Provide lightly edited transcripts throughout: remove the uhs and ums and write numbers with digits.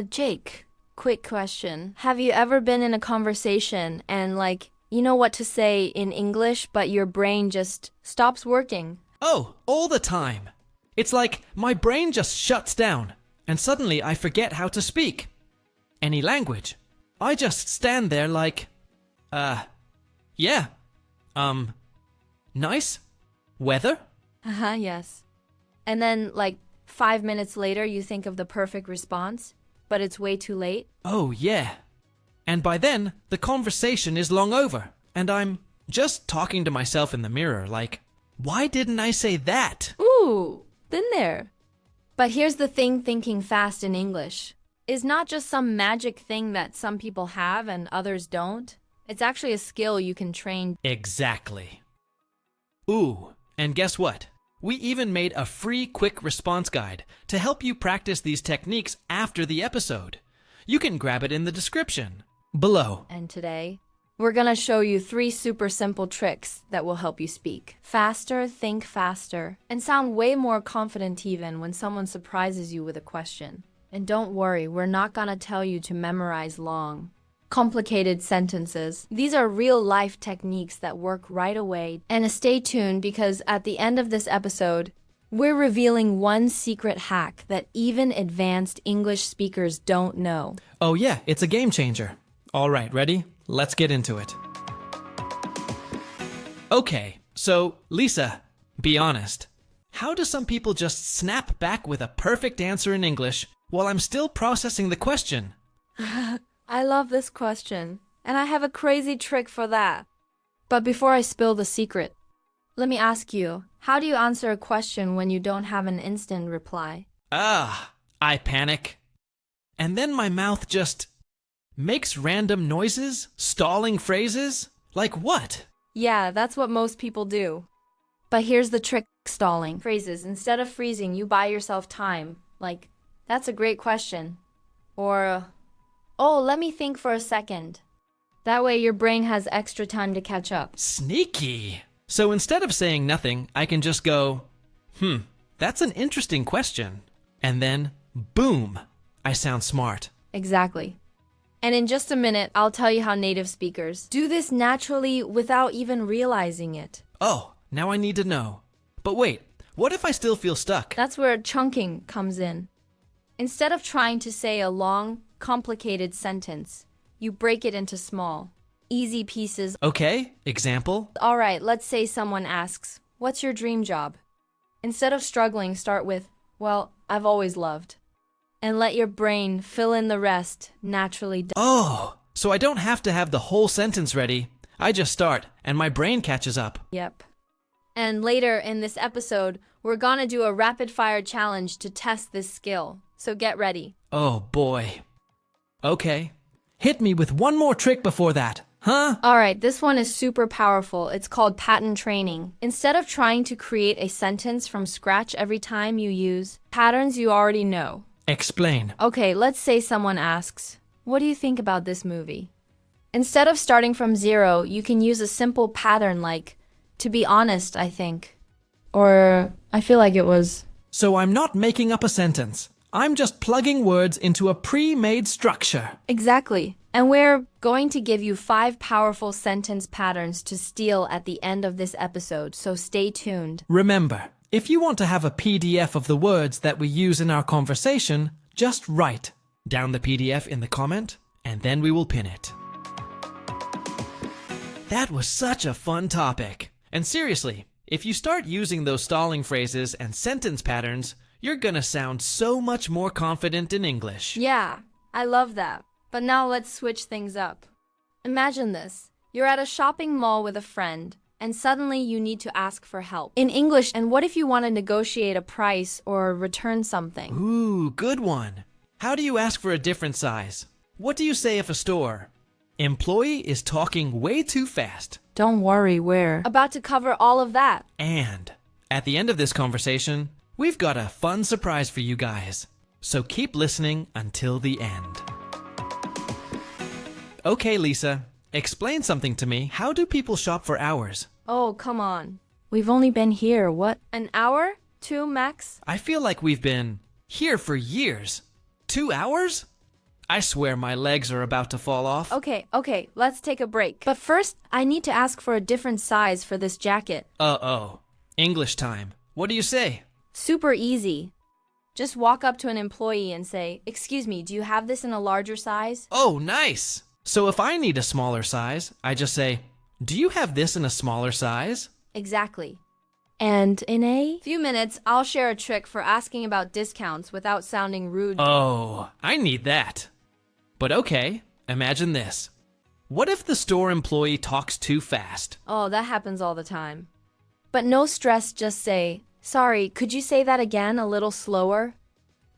Jake, quick question. Have you ever been in a conversation and you know what to say in English, but your brain just stops working? Oh, all the time. It's like my brain just shuts down, and suddenly I forget how to speak any language. I just stand there like, yeah, nice weather? Yes. And then 5 minutes later, you think of the perfect response, but it's way too late. Oh, yeah. And by then, the conversation is long over, and I'm just talking to myself in the mirror like, why didn't I say that? Ooh, been there. But here's the thing, thinking fast in English is not just some magic thing that some people have and others don't. It's actually a skill you can train. Exactly. Ooh, and guess what? We even made a free quick response guide to help you practice these techniques after the episode. You can grab it in the description below. And today, we're gonna show you 3 super simple tricks that will help you speak faster, think faster, and sound way more confident even when someone surprises you with a question. And don't worry, we're not gonna tell you to memorize long, complicated sentences. These are real-life techniques that work right away. And stay tuned because at the end of this episode, we're revealing one secret hack that even advanced English speakers don't know. Oh yeah, it's a game changer. All right, ready? Let's get into it. Okay, so Lisa, be honest. How do some people just snap back with a perfect answer in English while I'm still processing the question? I love this question, and I have a crazy trick for that. But before I spill the secret, let me ask you, how do you answer a question when you don't have an instant reply? I panic. And then my mouth just makes random noises, stalling phrases. Like what? Yeah, that's what most people do. But here's the trick, stalling phrases. Instead of freezing, you buy yourself time. Like, that's a great question. Or, oh, let me think for a second. That way your brain has extra time to catch up. Sneaky. So instead of saying nothing, I can just go, that's an interesting question. And then, boom, I sound smart. Exactly. And in just a minute, I'll tell you how native speakers do this naturally without even realizing it. Oh, now I need to know. But wait, what if I still feel stuck? That's where chunking comes in. Instead of trying to say a long, complicated sentence, you break it into small, easy pieces. Okay, example? All right, let's say someone asks, "What's your dream job?" Instead of struggling, start with, "Well, I've always loved." And let your brain fill in the rest naturally. Oh, so I don't have to have the whole sentence ready. I just start, and my brain catches up. Yep. And later in this episode, we're gonna do a rapid-fire challenge to test this skill. So get ready. Oh boy. Okay. Hit me with one more trick before that, huh? Alright, this one is super powerful. It's called pattern training. Instead of trying to create a sentence from scratch every time you use patterns you already know. Explain. Okay, let's say someone asks, "What do you think about this movie?" Instead of starting from 0, you can use a simple pattern like, "To be honest, I think." Or, "I feel like it was." So I'm not making up a sentence. I'm just plugging words into a pre-made structure. Exactly. And we're going to give you 5 powerful sentence patterns to steal at the end of this episode, so stay tuned. Remember, if you want to have a PDF of the words that we use in our conversation, just write down the PDF in the comment, and then we will pin it. That was such a fun topic. And seriously, if you start using those stalling phrases and sentence patterns, you're gonna sound so much more confident in English. Yeah, I love that. But now let's switch things up. Imagine this. You're at a shopping mall with a friend, and suddenly you need to ask for help in English. And what if you want to negotiate a price or return something? Ooh, good one. How do you ask for a different size? What do you say if a store employee is talking way too fast? Don't worry, we're about to cover all of that. And at the end of this conversation, we've got a fun surprise for you guys. So keep listening until the end. Okay, Lisa, explain something to me. How do people shop for hours? Oh, come on. We've only been here, what, an hour? 2 max? I feel like we've been here for years. 2 hours? I swear my legs are about to fall off. Okay, let's take a break. But first, I need to ask for a different size for this jacket. Uh-oh. English time. What do you say? Super easy. Just walk up to an employee and say, "Excuse me, do you have this in a larger size?" Oh, nice. So if I need a smaller size, I just say, "Do you have this in a smaller size?" Exactly. And in a few minutes, I'll share a trick for asking about discounts without sounding rude. Oh, I need that. But okay, imagine this. What if the store employee talks too fast? Oh, that happens all the time. But no stress, just say, "Sorry, could you say that again a little slower?"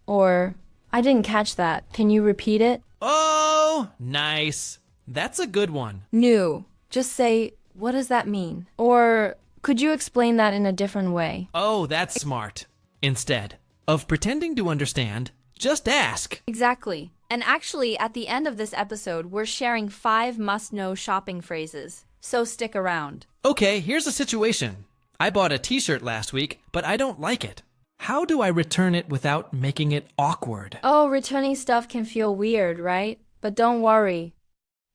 Or, "I didn't catch that. Can you repeat it?" Oh, nice. That's a good one. No. Just say, "What does that mean?" Or, "Could you explain that in a different way?" Oh, that's smart. Instead of pretending to understand, just ask. Exactly. And actually, at the end of this episode, we're sharing 5 must-know shopping phrases. So stick around. Okay, here's a situation. I bought a t-shirt last week, but I don't like it. How do I return it without making it awkward? Oh, returning stuff can feel weird, right? But don't worry.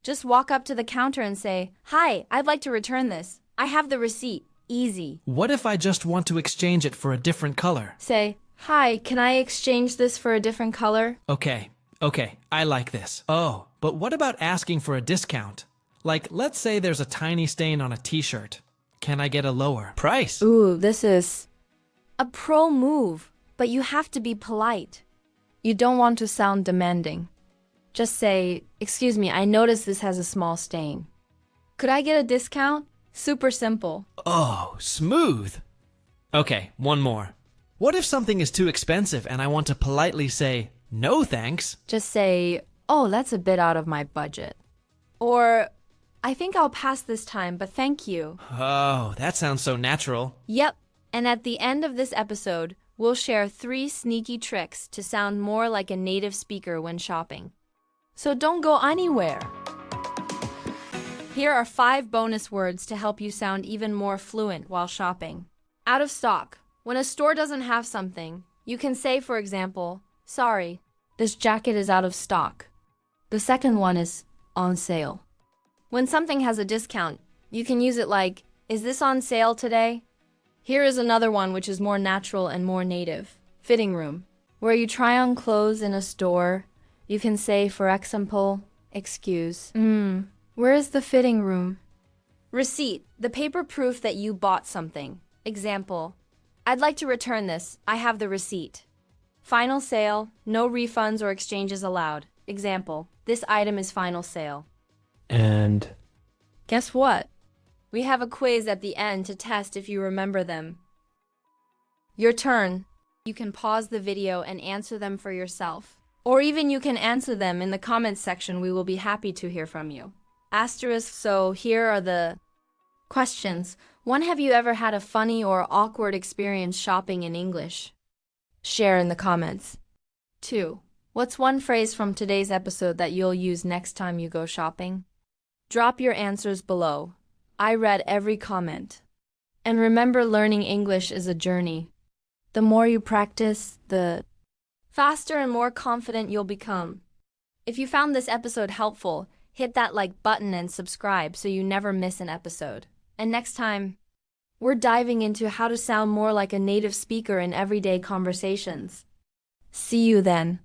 Just walk up to the counter and say, "Hi, I'd like to return this. I have the receipt." Easy. What if I just want to exchange it for a different color? Say, "Hi, can I exchange this for a different color?" Okay, I like this. Oh, but what about asking for a discount? Like, let's say there's a tiny stain on a t-shirt. Can I get a lower price? Ooh, this is a pro move, but you have to be polite. You don't want to sound demanding. Just say, "Excuse me, I noticed this has a small stain. Could I get a discount?" Super simple. Oh, smooth. Okay, one more. What if something is too expensive and I want to politely say, "No thanks"? Just say, "Oh, that's a bit out of my budget." Or, "I think I'll pass this time, but thank you." Oh, that sounds so natural. Yep. And at the end of this episode, we'll share 3 sneaky tricks to sound more like a native speaker when shopping. So don't go anywhere. Here are 5 bonus words to help you sound even more fluent while shopping. Out of stock. When a store doesn't have something, you can say, for example, "Sorry, this jacket is out of stock." The second one is on sale. When something has a discount, you can use it like, "Is this on sale today?" Here is another one which is more natural and more native. Fitting room. Where you try on clothes in a store, you can say, for example, "Excuse. Where is the fitting room?" Receipt. The paper proof that you bought something. Example, "I'd like to return this. I have the receipt." Final sale. No refunds or exchanges allowed. Example, "This item is final sale." And Guess what? We have a quiz at the end to test if you remember them. Your turn. You can pause the video and answer them for yourself. Or even you can answer them in the comments section. We will be happy to hear from you. Asterisk, so here are the questions. 1. Have you ever had a funny or awkward experience shopping in English? Share in the comments. 2. What's one phrase from today's episode that you'll use next time you go shopping? Drop your answers below. I read every comment. And remember, learning English is a journey. The more you practice, the faster and more confident you'll become. If you found this episode helpful, hit that like button and subscribe so you never miss an episode. And next time, we're diving into how to sound more like a native speaker in everyday conversations. See you then.